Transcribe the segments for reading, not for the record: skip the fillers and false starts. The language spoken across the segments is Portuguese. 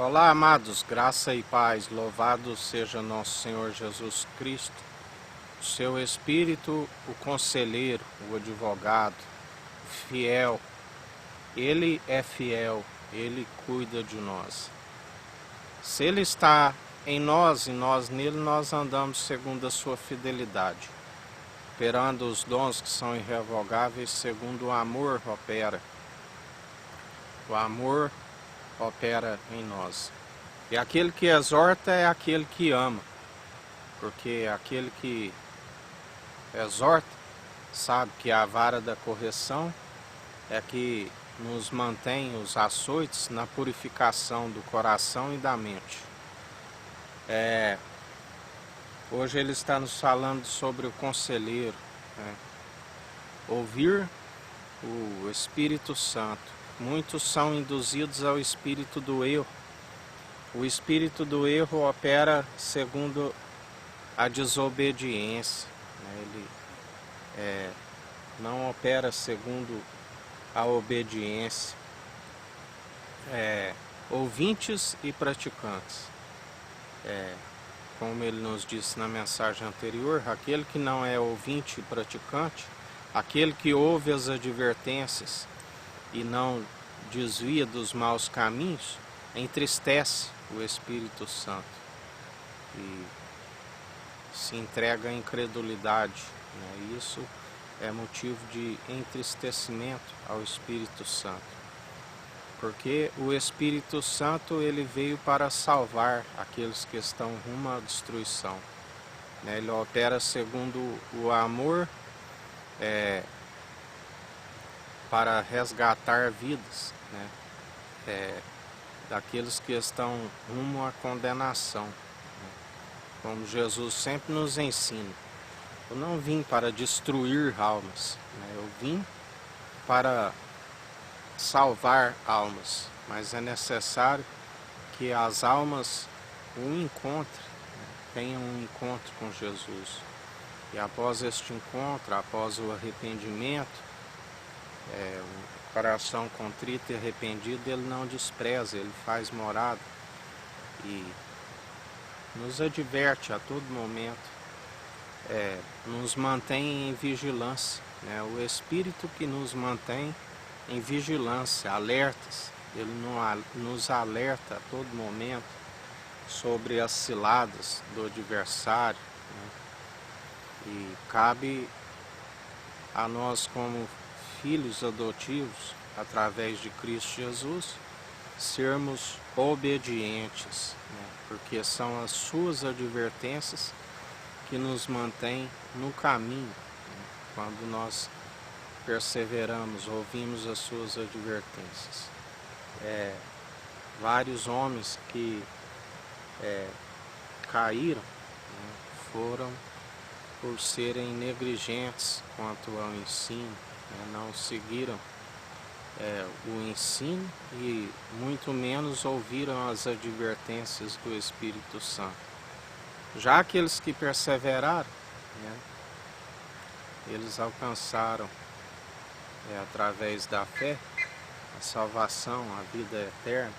Olá, amados, graça e paz, louvado seja nosso Senhor Jesus Cristo, o seu Espírito, o conselheiro, o advogado, o fiel. Ele é fiel, ele cuida de nós. Se ele está em nós e nós nele, nós andamos segundo a sua fidelidade, esperando os dons que são irrevogáveis, segundo o amor opera. O amor opera em nós. E aquele que exorta é aquele que ama, porque aquele que exorta sabe que a vara da correção é que nos mantém os açoites na purificação do coração e da mente. Hoje ele está nos falando sobre o conselheiro, né? Ouvir o Espírito Santo. Muitos são induzidos ao espírito do erro. O espírito do erro opera segundo a desobediência, né? Ele não opera segundo a obediência. Ouvintes e praticantes. Como ele nos disse na mensagem anterior, aquele que não é ouvinte e praticante, aquele que ouve as advertências e não desvia dos maus caminhos, entristece o Espírito Santo e se entrega à incredulidade, né? Isso é motivo de entristecimento ao Espírito Santo, porque o Espírito Santo ele veio para salvar aqueles que estão rumo à destruição, né? Ele opera segundo o amor, para resgatar vidas, né? Daqueles que estão rumo à condenação, né? Como Jesus sempre nos ensina. Eu não vim para destruir almas, né? Eu vim para salvar almas, mas é necessário que as almas o encontrem, né? Tenham um encontro com Jesus. E após este encontro, após o arrependimento, o coração contrito e arrependido, ele não despreza, ele faz morada e nos adverte a todo momento, nos mantém em vigilância, né? O Espírito que nos mantém em vigilância, alertas, ele nos alerta a todo momento sobre as ciladas do adversário, né? E cabe a nós, como filhos adotivos, através de Cristo Jesus, sermos obedientes, né? Porque são as suas advertências que nos mantêm no caminho, né? Quando nós perseveramos, ouvimos as suas advertências. Vários homens que caíram, né, foram por serem negligentes quanto ao ensino, né? Não seguiram o ensino e muito menos ouviram as advertências do Espírito Santo. Já aqueles que perseveraram, né, eles alcançaram, através da fé, a salvação, a vida eterna.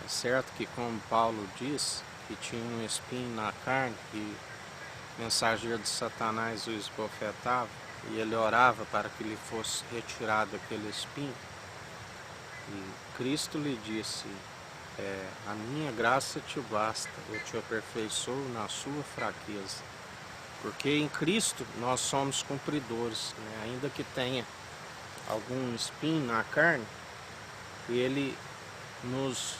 É certo que, como Paulo diz, que tinha um espinho na carne, que o mensageiro de Satanás o esbofetava, e ele orava para que lhe fosse retirado aquele espinho. E Cristo lhe disse, a minha graça te basta, eu te aperfeiçoo na sua fraqueza. Porque em Cristo nós somos cumpridores, né? Ainda que tenha algum espinho na carne, ele nos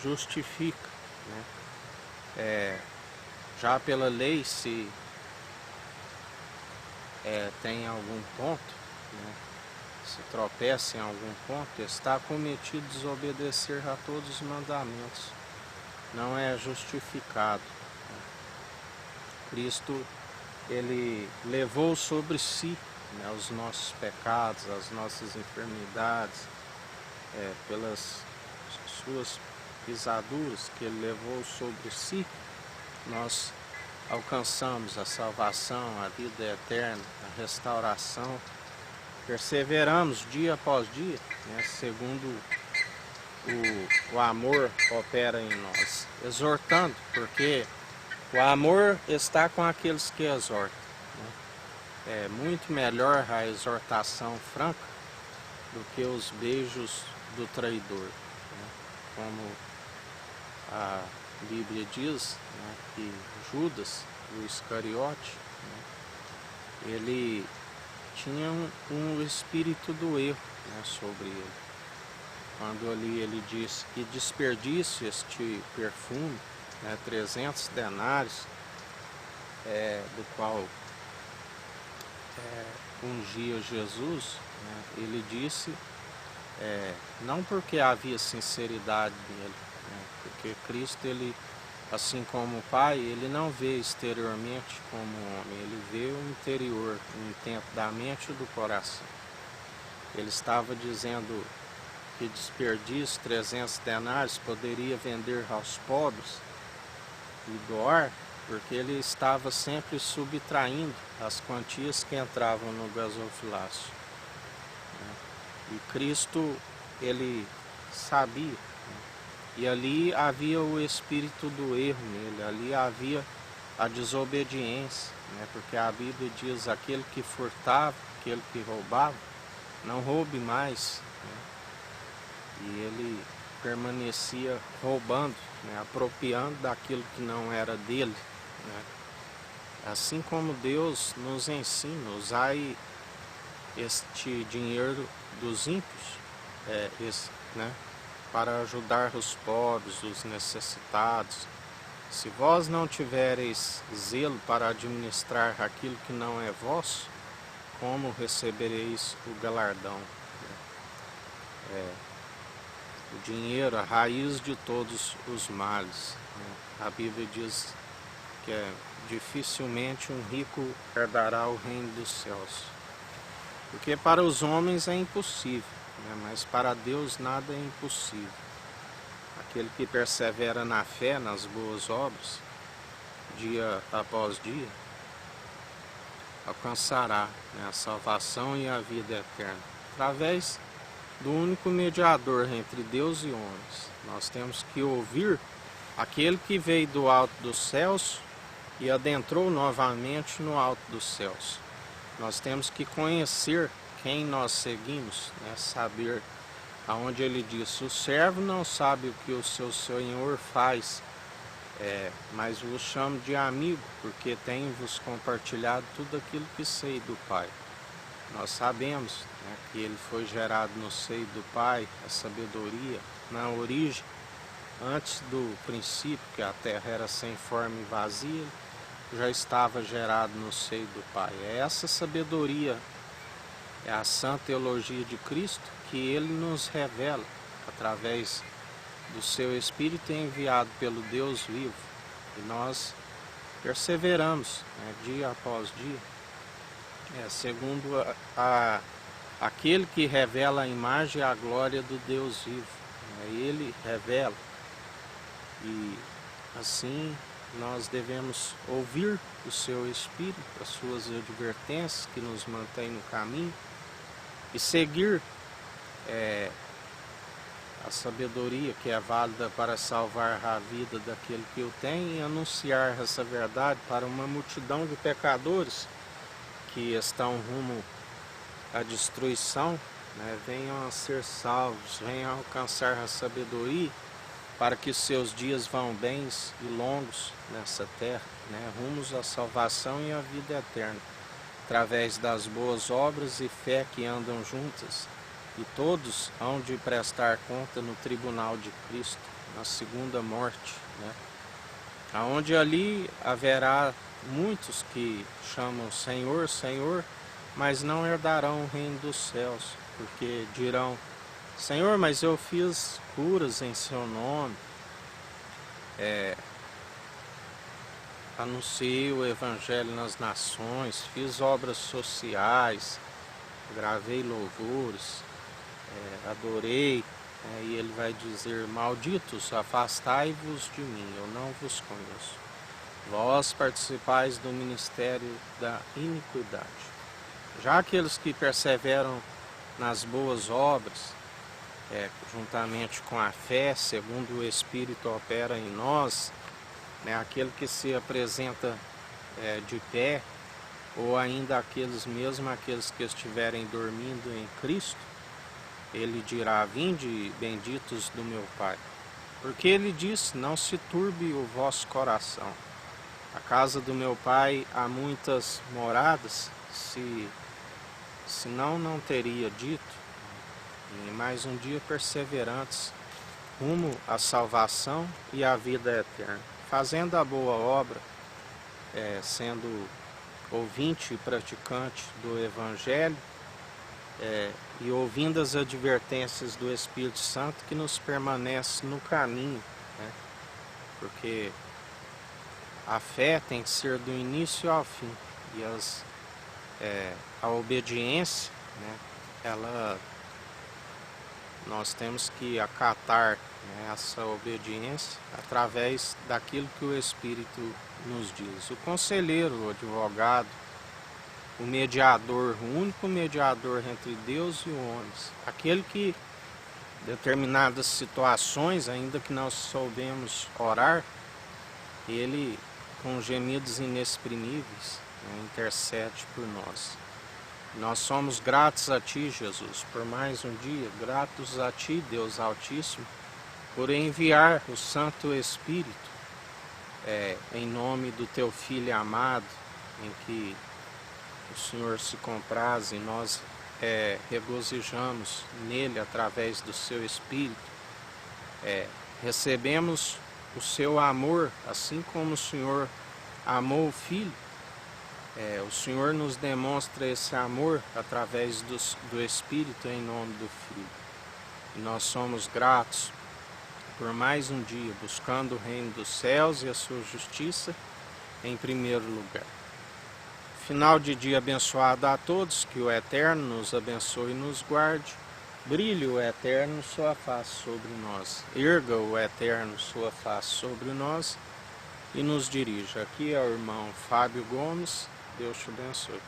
justifica, né? Já pela lei, se tem algum ponto, né, se tropeça em algum ponto, está cometido desobedecer a todos os mandamentos, não é justificado, né? Cristo, ele levou sobre si, né, os nossos pecados, as nossas enfermidades, pelas suas pisaduras que ele levou sobre si, nós alcançamos a salvação, a vida eterna, a restauração. Perseveramos dia após dia, né, segundo o amor opera em nós, exortando, porque o amor está com aqueles que exortam, né? É muito melhor a exortação franca do que os beijos do traidor, né? Como a Bíblia diz, né, que Judas, o Iscariote, né, ele tinha um espírito do erro, né, sobre ele. Quando ali ele disse que desperdício este perfume, né, 300 denários, do qual ungia Jesus, né, ele disse, não porque havia sinceridade nele, né, porque Cristo, ele, assim como o Pai, ele não vê exteriormente como homem, ele vê o interior, o intento da mente e do coração. Ele estava dizendo que desperdício, 300 denários, poderia vender aos pobres e doar, porque ele estava sempre subtraindo as quantias que entravam no gasofilácio, né? E Cristo, ele sabia, né? E ali havia o espírito do erro nele, ali havia a desobediência, né? Porque a Bíblia diz, aquele que furtava, aquele que roubava, não roube mais, né? E ele permanecia roubando, né? Apropriando daquilo que não era dele, né? Assim como Deus nos ensina, usai este dinheiro dos ímpios, né, para ajudar os pobres, os necessitados. Se vós não tivereis zelo para administrar aquilo que não é vosso, como recebereis o galardão? O dinheiro, a raiz de todos os males, né? A Bíblia diz que dificilmente um rico herdará o reino dos céus. Porque para os homens é impossível, né? Mas para Deus nada é impossível. Aquele que persevera na fé, nas boas obras, dia após dia, alcançará, né, a salvação e a vida eterna, através do único mediador entre Deus e homens. Nós temos que ouvir aquele que veio do alto dos céus e adentrou novamente no alto dos céus. Nós temos que conhecer quem nós seguimos, né? Saber aonde ele diz, o servo não sabe o que o seu senhor faz, mas vos chamo de amigo, porque tenho-vos compartilhado tudo aquilo que sei do Pai. Nós sabemos, né, que ele foi gerado no seio do Pai, a sabedoria, na origem, antes do princípio, que a terra era sem forma e vazia, já estava gerado no seio do Pai. É essa sabedoria, é a sã teologia de Cristo, que ele nos revela através do seu Espírito enviado pelo Deus vivo. E nós perseveramos, né, dia após dia, segundo aquele que revela a imagem e a glória do Deus vivo, né? Ele revela. E assim nós devemos ouvir o seu Espírito, as suas advertências que nos mantêm no caminho, e seguir a sabedoria que é válida para salvar a vida daquele que o tem, e anunciar essa verdade para uma multidão de pecadores que estão rumo à destruição, né? Venham a ser salvos, venham a alcançar a sabedoria, para que seus dias vão bens e longos nessa terra, né? Rumos à salvação e à vida eterna, através das boas obras e fé que andam juntas, e todos hão de prestar conta no tribunal de Cristo, na segunda morte, né? Aonde ali haverá muitos que chamam Senhor, Senhor, mas não herdarão o reino dos céus, porque dirão, Senhor, mas eu fiz curas em seu nome, anunciei o evangelho nas nações, fiz obras sociais, gravei louvores, adorei, e ele vai dizer, malditos, afastai-vos de mim, eu não vos conheço. Vós participais do ministério da iniquidade. Já aqueles que perseveram nas boas obras, juntamente com a fé, segundo o Espírito opera em nós, né, aquele que se apresenta de pé, ou ainda aqueles que estiverem dormindo em Cristo, ele dirá: vinde, benditos do meu Pai. Porque ele diz: não se turbe o vosso coração. A casa do meu Pai há muitas moradas, senão não teria dito. E mais um dia perseverantes rumo à salvação e à vida eterna, fazendo a boa obra, sendo ouvinte e praticante do Evangelho, e ouvindo as advertências do Espírito Santo que nos permanece no caminho, né? Porque a fé tem que ser do início ao fim, e a obediência, né, nós temos que acatar, né, essa obediência através daquilo que o Espírito nos diz. O conselheiro, o advogado, o mediador, o único mediador entre Deus e os homens, aquele que, em determinadas situações, ainda que nós soubemos orar, ele, com gemidos inexprimíveis, né, intercede por nós. Nós somos gratos a Ti, Jesus, por mais um dia, gratos a Ti, Deus Altíssimo, por enviar o Santo Espírito, em nome do Teu Filho amado, em que o Senhor se compraz e nós regozijamos nele através do Seu Espírito. Recebemos o Seu amor, assim como o Senhor amou o Filho. O Senhor nos demonstra esse amor através do Espírito em nome do Filho. E nós somos gratos por mais um dia, buscando o reino dos céus e a sua justiça em primeiro lugar. Final de dia abençoado a todos, que o Eterno nos abençoe e nos guarde. Brilhe o Eterno sua face sobre nós, erga o Eterno sua face sobre nós e nos dirija. Aqui é o irmão Fábio Gomes. Deus te abençoe.